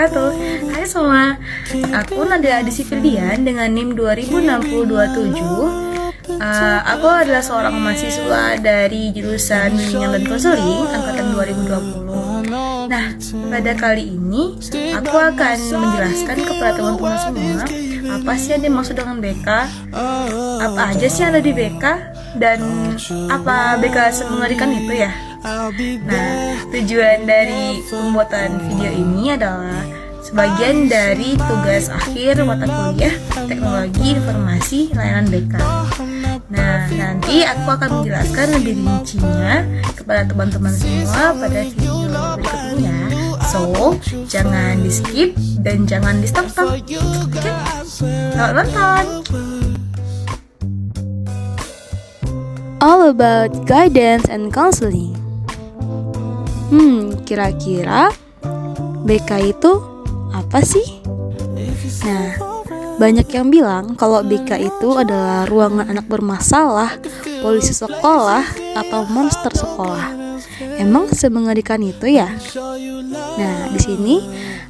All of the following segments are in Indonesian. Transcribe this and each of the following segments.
wabarakatuh. Hai semua, aku Nadia Adi Sifildian dengan NIM 206027. Aku adalah seorang mahasiswa dari jurusan Bimbingan dan Konseling angkatan 2020. Nah, pada kali ini aku akan menjelaskan kepada teman-teman semua apa sih yang dimaksud dengan BK, apa aja sih yang ada di BK, dan apa BK mengerikan itu ya. Nah, tujuan dari pembuatan video ini adalah sebagian dari tugas akhir mata kuliah Teknologi Informasi Layanan BK. Nah, nanti aku akan menjelaskan lebih rincinya kepada teman-teman semua pada video berikut ini ya. So, jangan di skip dan jangan di stop-stop. Oke? Selamat nonton! All about guidance and counseling. Kira-kira BK itu apa sih? Nah, banyak yang bilang kalau BK itu adalah ruangan anak bermasalah, polisi sekolah, atau monster sekolah. Emang semengerikan itu ya? Nah, di sini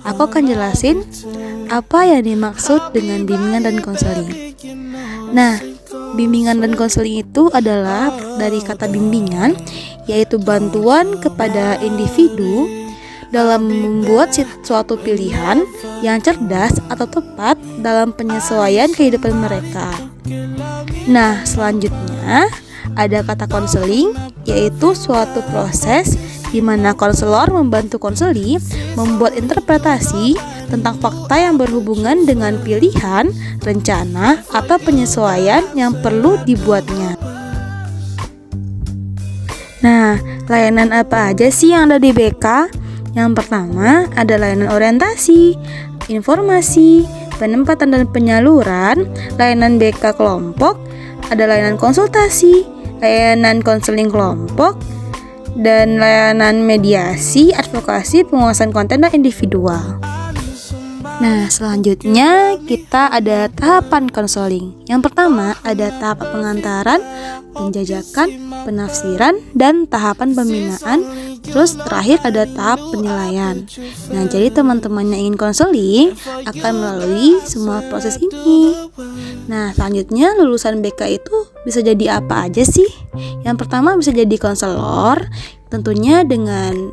aku akan jelasin apa yang dimaksud dengan bimbingan dan konseling. Nah, bimbingan dan konseling itu adalah dari kata bimbingan, yaitu bantuan kepada individu dalam membuat suatu pilihan yang cerdas atau tepat dalam penyesuaian kehidupan mereka. Nah, selanjutnya ada kata konseling, yaitu suatu proses di mana konselor membantu konseli membuat interpretasi tentang fakta yang berhubungan dengan pilihan, rencana, atau penyesuaian yang perlu dibuatnya. Nah, layanan apa aja sih yang ada di BK? Yang pertama ada layanan orientasi, informasi, penempatan dan penyaluran, layanan BK kelompok, ada layanan konsultasi, layanan konseling kelompok, dan layanan mediasi, advokasi, penguasaan konten dan individual. Nah, selanjutnya kita ada tahapan konseling. Yang pertama ada tahap pengantaran, penjajakan, penafsiran, dan tahapan pembinaan. Terus terakhir ada tahap penilaian. Nah, jadi teman-teman yang ingin konseling akan melalui semua proses ini. Nah, selanjutnya lulusan BK itu bisa jadi apa aja sih? Yang pertama bisa jadi konselor, tentunya dengan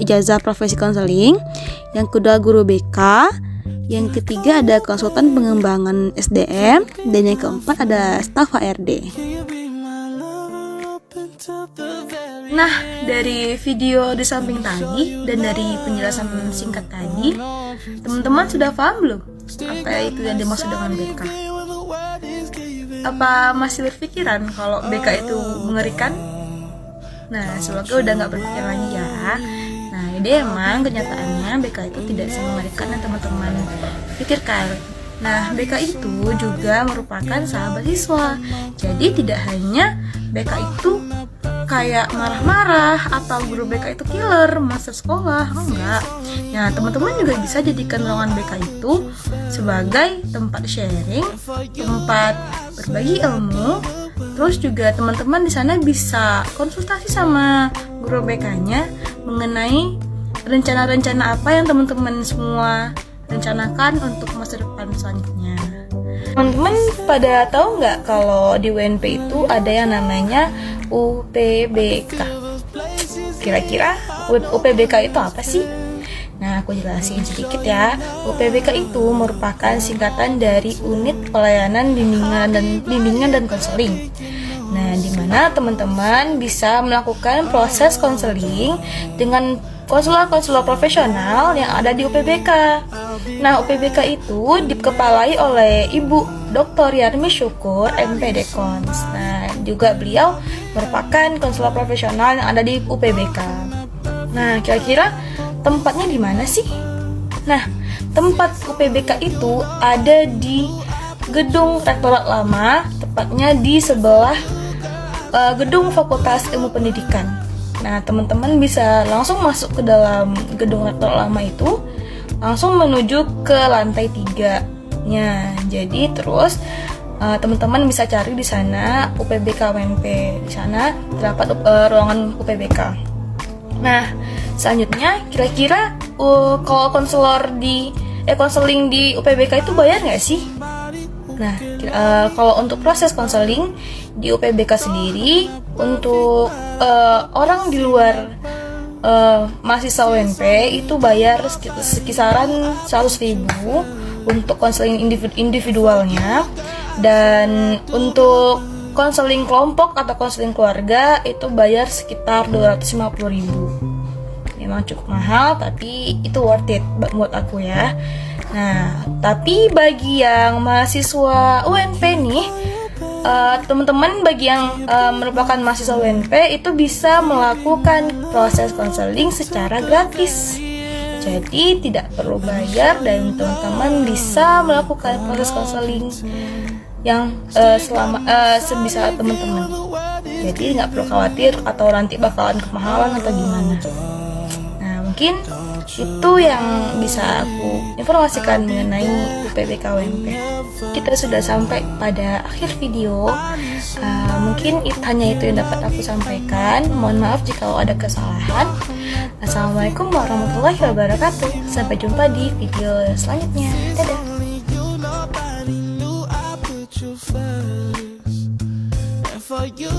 ijazah profesi konseling. Yang kedua guru BK. Yang ketiga ada konsultan pengembangan SDM. Dan yang keempat ada staf HRD. Nah, dari video di samping tadi dan dari penjelasan singkat tadi, teman-teman sudah paham belum apa itu yang dimaksud dengan BK? Apa masih berpikiran kalau BK itu mengerikan? Nah, semoga udah gak berpikir lagi ya. Nah, jadi emang kenyataannya BK itu tidak semengerikan yang teman-teman pikirkan. Nah, BK itu juga merupakan sahabat siswa. Jadi tidak hanya BK itu kayak marah-marah atau guru BK itu killer, masa sekolah, enggak. Nah, teman-teman juga bisa jadikan ruangan BK itu sebagai tempat sharing, tempat berbagi ilmu. Terus juga teman-teman di sana bisa konsultasi sama guru BK-nya mengenai rencana-rencana apa yang teman-teman semua rencanakan untuk masa depan selanjutnya. Teman-teman pada tahu nggak kalau di UNP itu ada yang namanya UPBK? Kira-kira UPBK itu apa sih? Nah, aku jelasin sedikit ya. UPBK itu merupakan singkatan dari Unit Pelayanan Bimbingan dan Konseling. Nah, di mana teman-teman bisa melakukan proses konseling dengan konselor-konselor profesional yang ada di UPBK. Nah, UPBK itu dikepalai oleh Ibu Dr. Yarmi Syukur, MPD Kons. Nah, juga beliau merupakan konselor profesional yang ada di UPBK. Nah, kira-kira tempatnya di mana sih? Nah, tempat UPBK itu ada di gedung Rektorat Lama, tepatnya di sebelah gedung Fakultas Ilmu Pendidikan. Nah, teman-teman bisa langsung masuk ke dalam gedung Rektorat Lama itu, langsung menuju ke lantai 3-nya. Jadi terus teman-teman bisa cari di sana UPBK UNP. Di sana terdapat ruangan UPBK. Nah, selanjutnya kira-kira kalau konseling di UPBK itu bayar nggak sih? Nah, kalau untuk proses konseling di UPBK sendiri untuk orang di luar mahasiswa UNP itu bayar sekisaran 100.000 untuk konseling individualnya, dan untuk konseling kelompok atau konseling keluarga itu bayar sekitar 250.000. Memang cukup mahal, tapi itu worth it buat aku ya. Nah, tapi bagi yang mahasiswa UNP nih, teman-teman bagi yang merupakan mahasiswa UNP itu bisa melakukan proses konseling secara gratis. Jadi tidak perlu bayar dan teman-teman bisa melakukan proses konseling yang sebisa teman-teman. Jadi nggak perlu khawatir atau nanti bakalan kemahalan atau gimana. Nah, mungkin itu yang bisa aku informasikan mengenai UPBK UNP. Kita sudah sampai pada akhir video. Mungkin hanya itu yang dapat aku sampaikan. Mohon maaf jika ada kesalahan. Assalamualaikum warahmatullahi wabarakatuh. Sampai jumpa di video selanjutnya. Dadah. For you